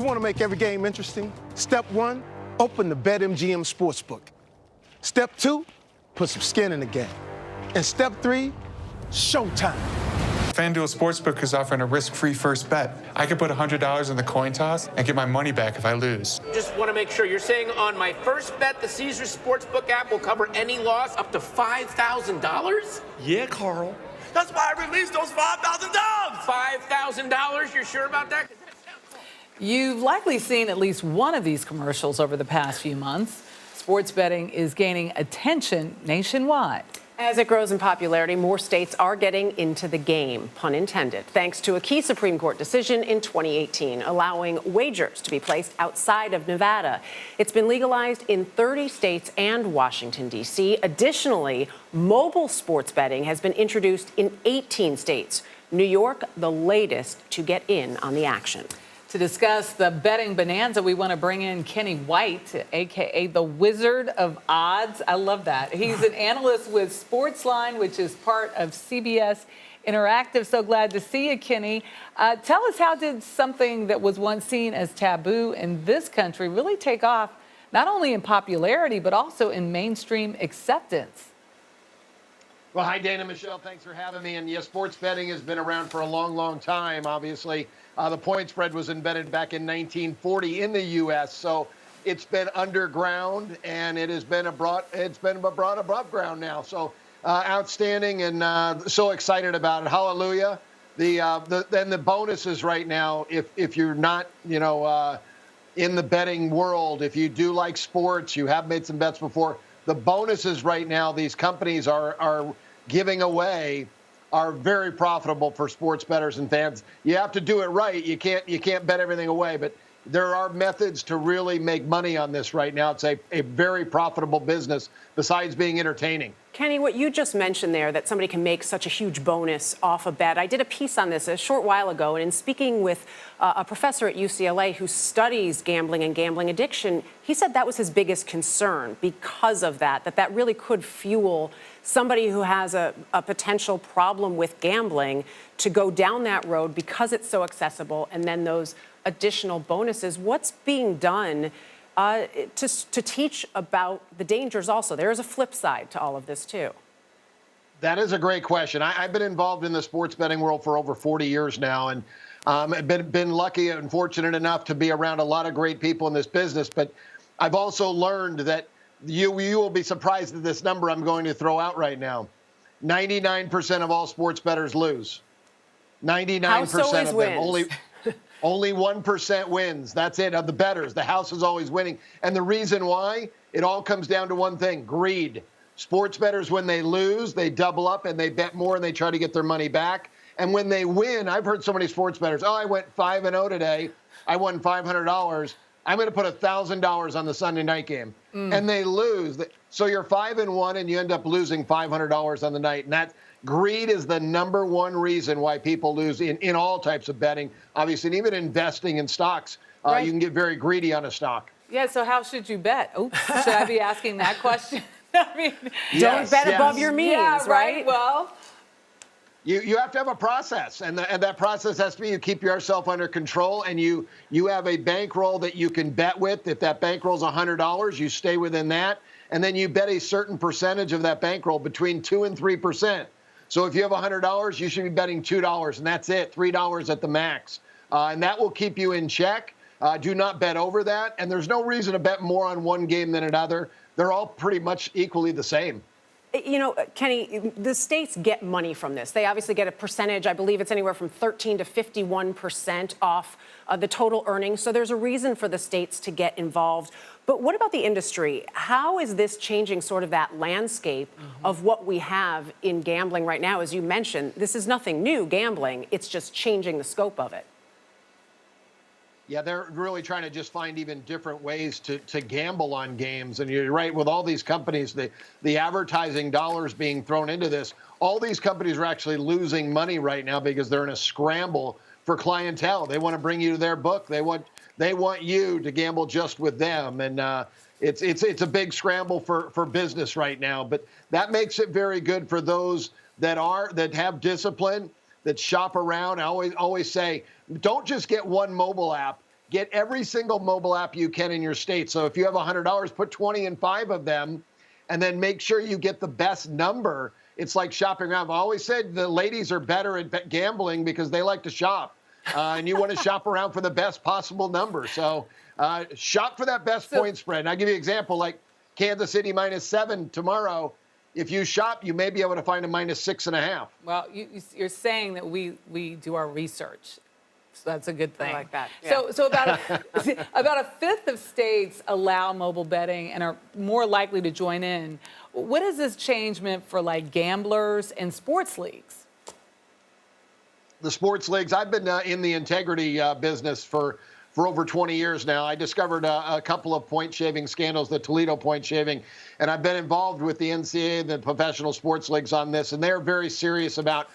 You want to make every game interesting? Step 1, open the BetMGM Sportsbook. Step 2, put some skin in the game. And Step 3, showtime. FanDuel Sportsbook is offering a risk-free first bet. I could put $100 in the coin toss and get my money back if I lose. Just want to make sure you're saying on my first bet, the Caesars Sportsbook app will cover any loss up to $5,000? Yeah, Carl. That's why I released those $5,000. $5,000? You're sure about that? You've likely seen at least one of these commercials over the past few months. Sports betting is gaining attention nationwide. As it grows in popularity, more states are getting into the game, pun intended, thanks to a key Supreme Court decision in 2018 allowing wagers to be placed outside of Nevada. It's been legalized in 30 states and Washington, D.C. Additionally, mobile sports betting has been introduced in 18 states. New York, the latest to get in on the action. To discuss the betting bonanza, we want to bring in Kenny White, a.k.a. the Wizard of Odds. I love that. He's an analyst with SportsLine, which is part of CBS Interactive. So glad to see you, Kenny. Tell us, how did something that was once seen as taboo in this country really take off, not only in popularity, but also in mainstream acceptance? Well, hi, Dana, Michelle. Thanks for having me. And yes, sports betting has been around for a long, long time, obviously. The point spread was invented back in 1940 in the U.S., so it's been underground, and it has been brought above ground now. So outstanding, and so excited about it. Hallelujah. Then the bonuses right now, if you're not, in the betting world, if you do like sports, you have made some bets before, the bonuses right now these companies are giving away are very profitable for sports bettors and fans. You have to do it right. You can't bet everything away, but there are methods to really make money on this right now. It's a very profitable business besides being entertaining. Kenny, what you just mentioned there, that somebody can make such a huge bonus off a bet. I did a piece on this a short while ago, and in speaking with a professor at UCLA who studies gambling and gambling addiction, he said that was his biggest concern because of that really could fuel somebody who has a potential problem with gambling to go down that road because it's so accessible, and then those additional bonuses. What's being done to teach about the dangers also? There is a flip side to all of this, too. That is a great question. I've been involved in the sports betting world for over 40 years now, and I've been lucky and fortunate enough to be around a lot of great people in this business. But I've also learned that you will be surprised at this number I'm going to throw out right now. 99% of all sports bettors lose. 99% of them. Only 1% wins. That's it, of the bettors. The house is always winning. And the reason why, it all comes down to one thing: greed. Sports bettors, when they lose, they double up and they bet more and they try to get their money back. And when they win, I've heard so many sports bettors, I went 5-0 today. I won $500. I'm going to put $1,000 on the Sunday night game. And they lose. So you're 5-1 and you end up losing $500 on the night. And that greed is the number one reason why people lose in all types of betting, obviously, and even investing in stocks. Right. You can get very greedy on a stock. Yeah, so how should you bet? Oops, should I be asking that question? I mean, don't bet above your means, yeah, right? Well, you have to have a process, and that process has to be you keep yourself under control, and you have a bankroll that you can bet with. If that bankroll is $100, you stay within that, and then you bet a certain percentage of that bankroll between 2 and 3%. So if you have $100, you should be betting $2, and that's it, $3 at the max. And that will keep you in check. Do not bet over that. And there's no reason to bet more on one game than another. They're all pretty much equally the same. You know, Kenny, the states get money from this. They obviously get a percentage. I believe it's anywhere from 13 to 51% off the total earnings. So there's a reason for the states to get involved. But what about the industry? How is this changing sort of that landscape of what we have in gambling right now? As you mentioned, this is nothing new, gambling. It's just changing the scope of it. Yeah, they're really trying to just find even different ways to gamble on games. And you're right, with all these companies, the advertising dollars being thrown into this, all these companies are actually losing money right now because they're in a scramble for clientele. They want to bring you to their book. They want you to gamble just with them. And it's a big scramble for business right now. But that makes it very good for those that have discipline, that shop around. I always say, don't just get one mobile app. get every single mobile app you can in your state. So if you have $100, put 20 in 5 of them, and then make sure you get the best number. It's like shopping around. I've always said the ladies are better at gambling because they like to shop. And you want to shop around for the best possible number. So shop for that best point spread. And I'll give you an example, like Kansas City -7 tomorrow. If you shop, you may be able to find a -6.5. Well, you're saying that we do our research. So that's a good thing. I like that. Yeah. So about a fifth of states allow mobile betting and are more likely to join in. What has this change meant for like gamblers and sports leagues? The sports leagues, I've been in the integrity business for over 20 years now. I discovered a couple of point shaving scandals, the Toledo point shaving, and I've been involved with the NCAA and the professional sports leagues on this, and they're very serious about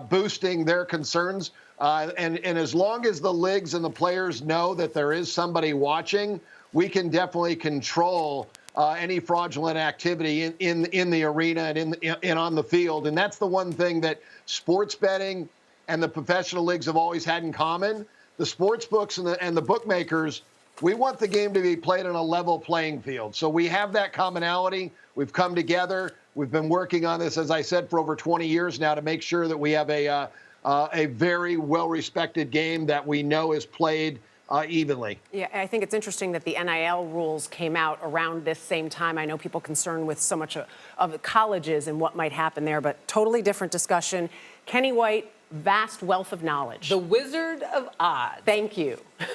boosting their concerns. And as long as the leagues and the players know that there is somebody watching, we can definitely control any fraudulent activity in the arena and on the field. And that's the one thing that sports betting and the professional leagues have always had in common. The sports books and the bookmakers, we want the game to be played on a level playing field. So we have that commonality. We've come together. We've been working on this, as I said, for over 20 years now to make sure that we have a very well-respected game that we know is played evenly. Yeah, I think it's interesting that the NIL rules came out around this same time. I know people concerned with so much of colleges and what might happen there, but totally different discussion. Kenny White, vast wealth of knowledge. The Wizard of Oz. Thank you.